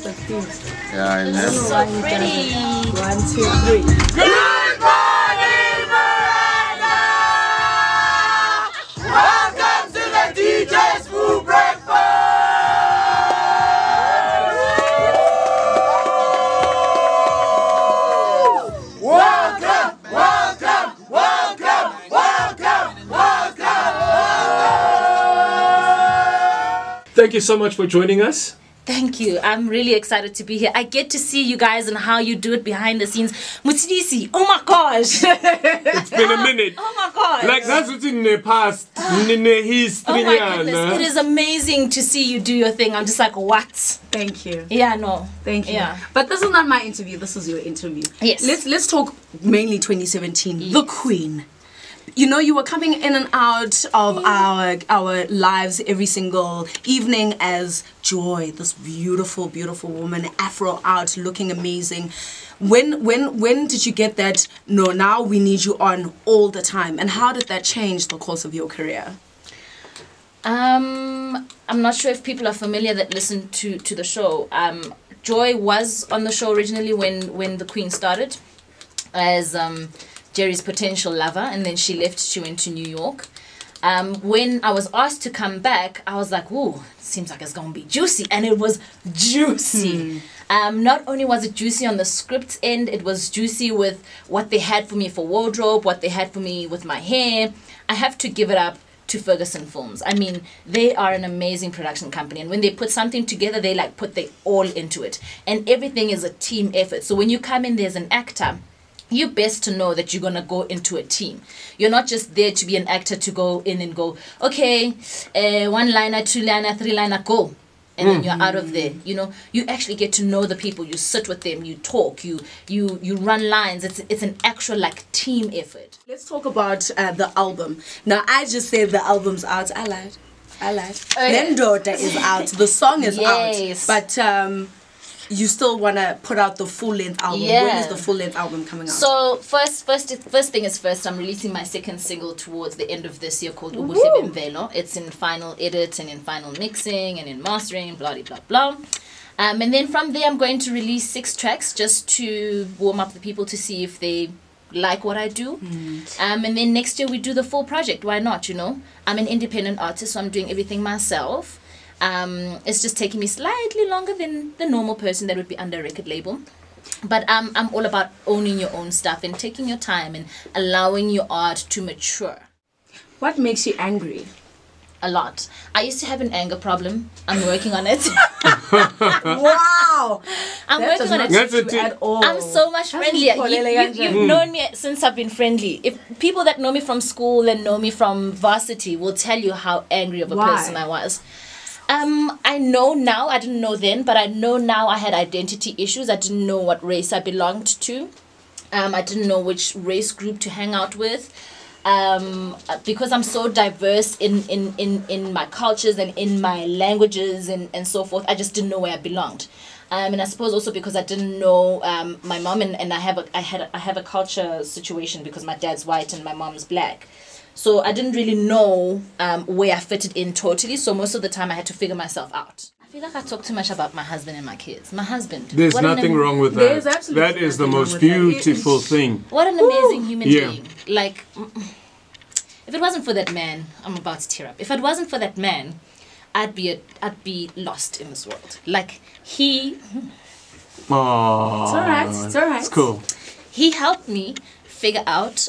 Yeah, I know. So pretty. 1, 2, 3. Good morning, Miranda! Welcome to the DJ's Food Breakfast! Welcome, welcome, welcome, welcome, welcome, welcome! Thank you so much for joining us. Thank you. I'm really excited to be here. I get to see you guys and how you do it behind the scenes. Mutsidisi, oh my gosh. It's been a minute. Oh my gosh. Like that's what's in the past. In the history. Oh my goodness. It is amazing to see you do your thing. I'm just like, what? Thank you. Yeah, no. Thank you. Yeah. But this is not my interview. This is your interview. Yes. Let's talk mainly 2017. The Queen. You know, you were coming in and out of our lives every single evening as Joy, this beautiful, beautiful woman, Afro out, looking amazing. When did you get that? No, now we need you on all the time, and how did that change the course of your career? I'm not sure if people are familiar that listen to the show. Joy was on the show originally when the Queen started as Jerry's potential lover, and then she left. She went to New York. When I was asked to come back, I was like, "Ooh, seems like it's gonna be juicy," and it was juicy. Not only was it juicy on the script end, it was juicy with what they had for me for wardrobe, what they had for me with my hair. I have to give it up to Ferguson Films. I mean, they are an amazing production company, and when they put something together, they like put their all into it, and everything is a team effort. So when you come in, there's an actor. You're best to know that you're going to go into a team. You're not just there to be an actor to go in and go, okay, 1 liner, 2 liner, 3 liner, go. And then you're out of there. You know, you actually get to know the people. You sit with them, you talk, you run lines. It's an actual like team effort. Let's talk about the album. Now, I just said the album's out. I lied. Lendota is out. The song is out. But you still want to put out the full-length album. Yeah. When is the full-length album coming out? So first thing is first, I'm releasing my second single towards the end of this year called Ubuhle Bemvelo. It's in final edit and in final mixing and in mastering, blah, blah, blah. And then from there, I'm going to release 6 tracks just to warm up the people to see if they like what I do. And then next year, we do the full project. Why not, you know? I'm an independent artist, so I'm doing everything myself. It's just taking me slightly longer than the normal person that would be under a record label. But I'm all about owning your own stuff and taking your time and allowing your art to mature. What makes you angry? A lot. I used to have an anger problem. I'm working on it. Wow! I'm working on it. At all. I'm so much friendlier. You've known me since I've been friendly. If people that know me from school and know me from varsity will tell you how angry of a person I was. I know now, I didn't know then, but I know now I had identity issues. I didn't know what race I belonged to. I didn't know which race group to hang out with. Because I'm so diverse in my cultures and in my languages and so forth, I just didn't know where I belonged. And I suppose also because I didn't know my mom and I have a culture situation because my dad's white and my mom's black. So I didn't really know where I fitted in totally. So most of the time I had to figure myself out. I feel like I talk too much about my husband and my kids. My husband. There's nothing wrong with that. There's absolutely that is the nothing most wrong with that. beautiful thing. What an amazing human being. Like, if it wasn't for that man, I'm about to tear up. If it wasn't for that man, I'd be lost in this world. Like, he... Aww. It's alright. It's alright. It's cool. He helped me figure out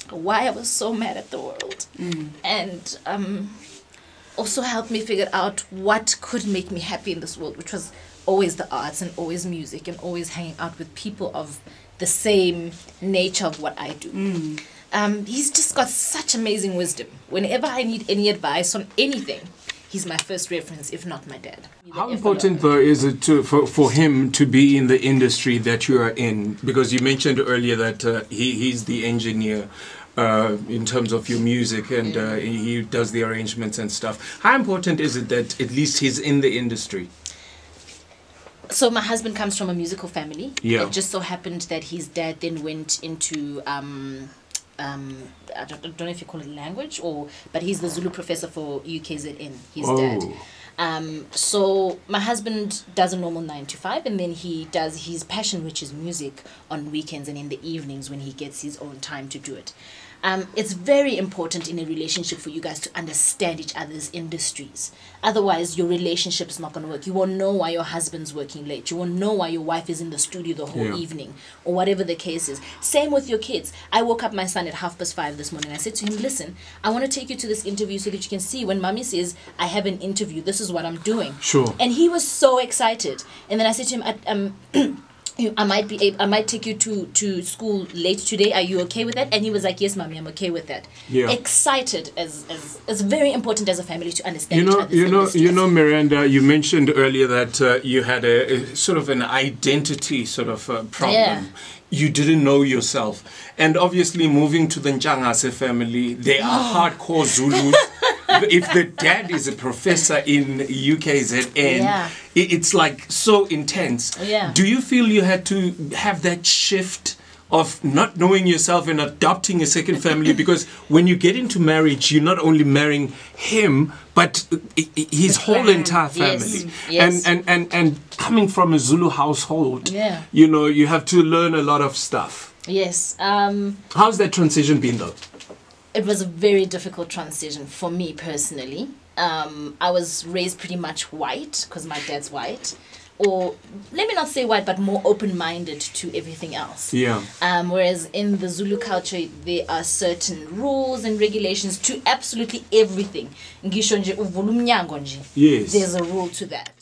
why I was so mad at the world. And also helped me figure out what could make me happy in this world, which was always the arts and always music and always hanging out with people of the same nature of what I do. He's just got such amazing wisdom. Whenever I need any advice on anything, he's my first reference, if not my dad. How important though is it for him to be in the industry that you are in? Because you mentioned earlier that he's the engineer in terms of your music and he does the arrangements and stuff. How important is it that at least he's in the industry? So my husband comes from a musical family. Yeah. It just so happened that his dad then went into I don't know if you call it language but he's the Zulu professor for UKZN, his dad. So my husband does a normal 9 to 5, and then he does his passion, which is music, on weekends and in the evenings when he gets his own time to do it. It's very important in a relationship for you guys to understand each other's industries. Otherwise, your relationship is not going to work. You won't know why your husband's working late. You won't know why your wife is in the studio the whole evening, or whatever the case is. Same with your kids. I woke up my son at 5:30 this morning. I said to him, listen, I want to take you to this interview so that you can see when mommy says, I have an interview, this is what I'm doing. Sure. And he was so excited. And then I said to him, I might take you to school late today. Are you okay with that? And he was like, yes, mommy, I'm okay with that. Yeah. Excited, as very important as a family to understand each other's industries. You know, Miranda, you mentioned earlier that you had a sort of an identity sort of problem. Yeah. You didn't know yourself. And obviously moving to the Ntshangase family, they are hardcore Zulus. If the dad is a professor in UKZN, it's like so intense. Yeah. Do you feel you had to have that shift of not knowing yourself and adopting a second family? Because when you get into marriage, you're not only marrying him, but his whole entire family. Yes. And coming from a Zulu household, Yeah. you know, you have to learn a lot of stuff. Yes. How's that transition been though? It was a very difficult transition for me personally. I was raised pretty much white because my dad's white, or let me not say white, but more open-minded to everything else. Yeah. Whereas in the Zulu culture, there are certain rules and regulations to absolutely everything. Ngisho nje uvula umnyango nje. Yes. There's a rule to that.